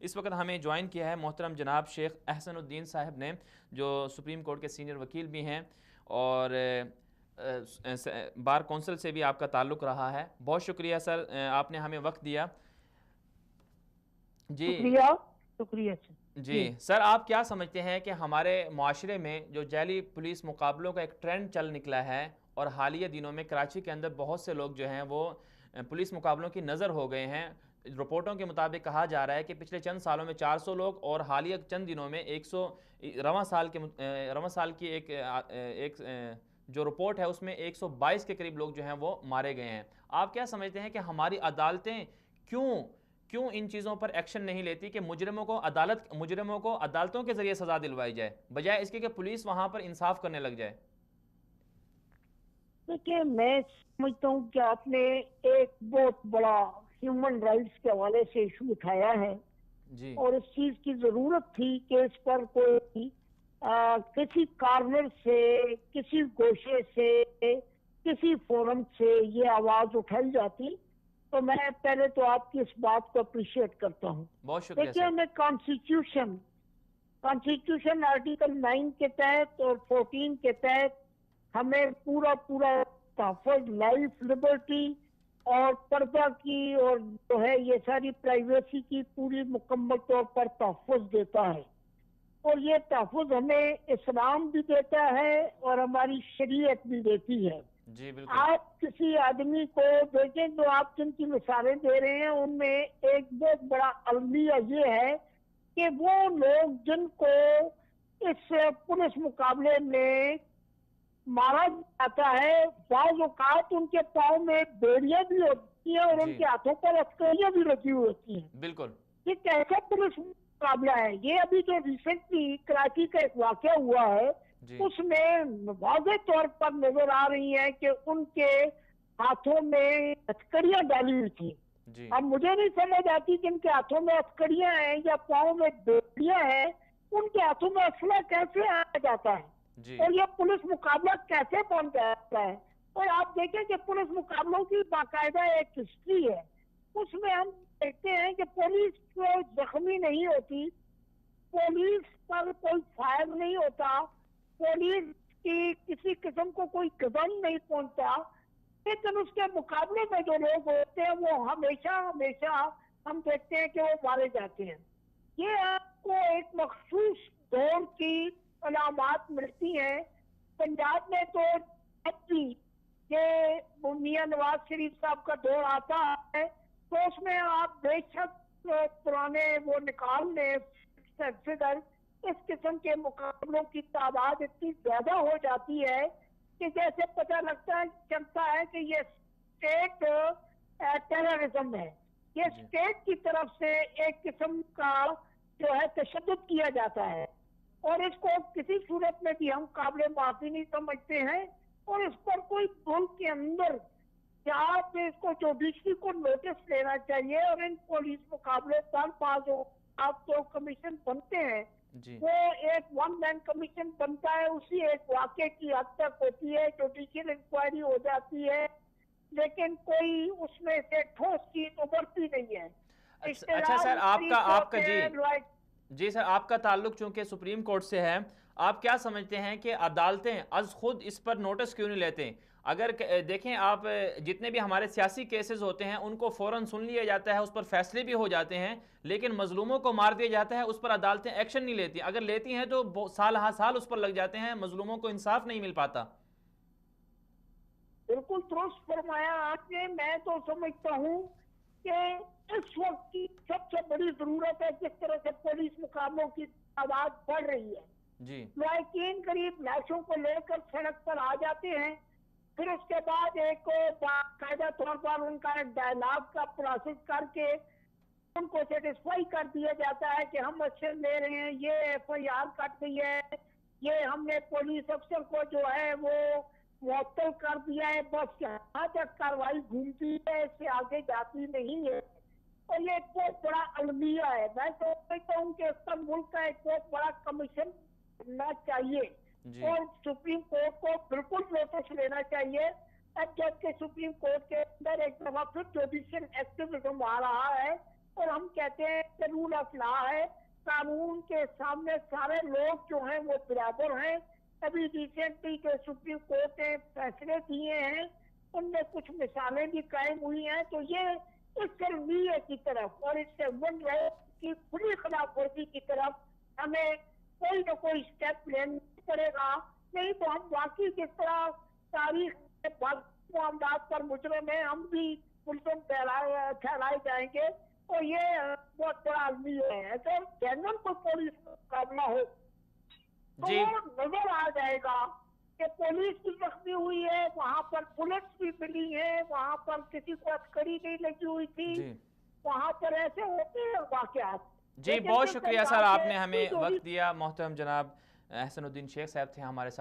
इस वक्त हमें ज्वाइन किया है मोहतरम जनाब शेख अहसनुद्दीन साहब ने, जो सुप्रीम कोर्ट के सीनियर वकील भी हैं और बार कौंसिल से भी आपका ताल्लुक़ रहा है। बहुत शुक्रिया सर, आपने हमें वक्त दिया। जी शुक्रिया। शुक्रिया सर। जी सर, आप क्या समझते हैं कि हमारे माशरे में जो जाली पुलिस मुकाबलों का एक ट्रेंड चल निकला है और हालिया दिनों में कराची के अंदर बहुत से लोग जो हैं वो पुलिस मुकाबलों की नज़र हो गए हैं। रिपोर्टों के मुताबिक कहा जा रहा है कि पिछले चंद सालों में 400 लोग और हालिया चंद दिनों में 100 रवां साल की एक जो रिपोर्ट है उसमें 122 के करीब लोग जो हैं वो मारे गए हैं। आप क्या समझते हैं कि हमारी अदालतें क्यों क्यों इन चीज़ों पर एक्शन नहीं लेती कि मुजरिमों को अदालतों के जरिए सजा दिलवाई जाए, बजाय इसके कि पुलिस वहां पर इंसाफ करने लग जाए? देखिए, मैं समझता हूँ कि आपने एक बहुत बड़ा ह्यूमन राइट्स के हवाले से इशू उठाया है जी और इस चीज की जरूरत थी कि इस पर कोई किसी कार्नर से, किसी गोशे से, किसी फोरम से ये आवाज उठाई जाती। तो मैं पहले तो आपकी इस बात को अप्रिशिएट करता हूँ। बहुत शुक्रिया देखिए, सर। हमें कॉन्स्टिट्यूशन कॉन्स्टिट्यूशन आर्टिकल 9 के तहत और 14 के तहत हमें पूरा पूरा तहफ़्फ़ुज़, लाइफ, लिबर्टी और पर्दा की और जो है ये सारी प्राइवेसी की पूरी मुकम्मल तौर पर तहफ़्फ़ुज़ देता है। और ये तहफ़्फ़ुज़ हमें इस्लाम भी देता है और हमारी शरीयत भी देती है। जी बिल्कुल। आप किसी आदमी को देखें, जो आप जिनकी मिसालें दे रहे हैं उनमें एक बहुत बड़ा अलमिया ये है कि वो लोग जिनको इस पुलिस मुकाबले में मारा जाता है, बाज़ औक़ात उनके पाँव में बेड़ियां भी होती हैं और जी उनके हाथों पर हथकड़ियां भी लगी हुई होती हैं। बिल्कुल। ये कैसा पुलिस मुकाबला है? ये अभी जो रिसेंटली कराची का एक वाकया हुआ है, जी उसमें वाज़ेह तौर पर नजर आ रही है कि उनके हाथों में हथकड़ियां डाली हुई थी। जी अब मुझे नहीं समझ आती कि इनके हाथों में हथकड़ियां हैं या पाँव में बेड़ियां हैं, उनके हाथों में असला कैसे आ जाता है जी और ये पुलिस मुकाबला कैसे बन जाता है? और आप देखें कि पुलिस मुकाबलों की बाकायदा एक हिस्ट्री है। उसमें हम देखते हैं कि पुलिस जो जख्मी नहीं होती, पुलिस पर कोई फायर नहीं होता, पुलिस की किसी किस्म को कोई कदम नहीं पहुंचता, लेकिन उसके मुकाबले में जो लोग होते हैं वो हमेशा हमेशा हम देखते हैं कि वो मारे जाते हैं। ये आपको एक मखसूस दौर की अलामात मिलती हैं। पंजाब में तो जब भी ये मियां नवाज शरीफ साहब का दौर आता है तो उसमें आप बेशक पुराने वो निकाल लें फिगर, इस किस्म के मुकाबलों की तादाद इतनी ज्यादा हो जाती है कि जैसे पता चलता है कि ये स्टेट टेररिज्म है। ये जी स्टेट की तरफ से एक किस्म का जो है तशद्दुद किया जाता है और इसको किसी सूरत में भी हम काबिल माफी नहीं समझते हैं। और इस पर कोई मुल्क के अंदर या आप इसको जुडिशरी को नोटिस लेना चाहिए और इन पुलिस मुकाबले पर पास आप जो कमीशन बनते हैं जी वो एक वन मैन कमीशन बनता है, उसी एक वाक्य की हद तक होती है, जुडिशियल इंक्वायरी हो जाती है, लेकिन कोई उसमें से ठोस चीज उभरती नहीं है। अच्छा अच्छा इश्तेहार सर, आपका शरीफ आपका होते जी हैं, जी सर, आपका ताल्लुक चूंकि सुप्रीम कोर्ट से है, आप क्या समझते हैं कि अदालतें अज खुद इस पर नोटिस क्यों नहीं लेते? अगर देखें आप, जितने भी हमारे सियासी केसेस होते हैं उनको फौरन सुन लिया जाता है, उस पर फैसले भी हो जाते हैं, लेकिन मजलूमों को मार दिया जाता है, उस पर अदालतें एक्शन नहीं लेती। अगर लेती हैं तो साल हा साल उस पर लग जाते हैं, मजलूमों को इंसाफ नहीं मिल पाता। बिल्कुल दुरुस्त फरमाया आपने। मैं तो समझता हूँ कि इस वक्त की सबसे बड़ी जरूरत है, जिस तरह से पुलिस मुकाबलों की तादाद बढ़ रही है, जी लड़कीन करीब लाशों को लेकर सड़क पर आ जाते हैं, फिर उसके बाद एक बाकायदा तौर पर उनका एक डायलॉग का प्रोसेस करके उनको सेटिस्फाई कर दिया जाता है कि हम एक्शन ले रहे हैं, ये FIR कट गई है, ये हमने पुलिस अफसर को जो है वो मुअत्तल कर दिया है, बस यहाँ तक कार्रवाई घूमती है, इससे आगे जाती नहीं है। और ये एक बहुत बड़ा अलमिया है। मैं समझता हूँ कि इसका मुल्क का एक बहुत बड़ा कमीशन बनना चाहिए जी और सुप्रीम कोर्ट को बिल्कुल नोटिस लेना चाहिए। अब जबकि सुप्रीम कोर्ट के अंदर एक दफा फिर जुडिशियल एक्टिविज्म आ रहा है और हम कहते हैं कि रूल ऑफ लॉ रहा है। कानून के सामने सारे लोग जो हैं वो बराबर हैं। अभी रिसेंटली के सुप्रीम कोर्ट ने फैसले दिए हैं, उनमें कुछ मिसालें भी कायम हुई हैं। तो ये इससे नीय की तरफ और इससे वन राइट की खुली खिलाफवर्जी की तरफ हमें कोई न कोई स्टेप लेना पड़ेगा। नहीं तो हम वाकई जिस तरह तारीख में मामला पर मुजरिम है, हम भी मुल्ज़िम ठहराए जाएंगे। तो ये बहुत बड़ा अलमी है। अगर जनरल को पुलिस मुकाबला हो तो जी वो नजर आ जाएगा कि पुलिस भी जख्मी हुई है, वहां पर बुलेट्स भी मिली है, वहां पर किसी को अटकड़ी नहीं लगी हुई थी, जी वहां पर ऐसे होते हैं वाकयात। जी, लेकिन बहुत जिस शुक्रिया सर, अंदाज आपने से हमें जो भी वक्त दिया। मोहतरम जनाब अहसनुद्दीन शेख साहब थे हमारे साथ।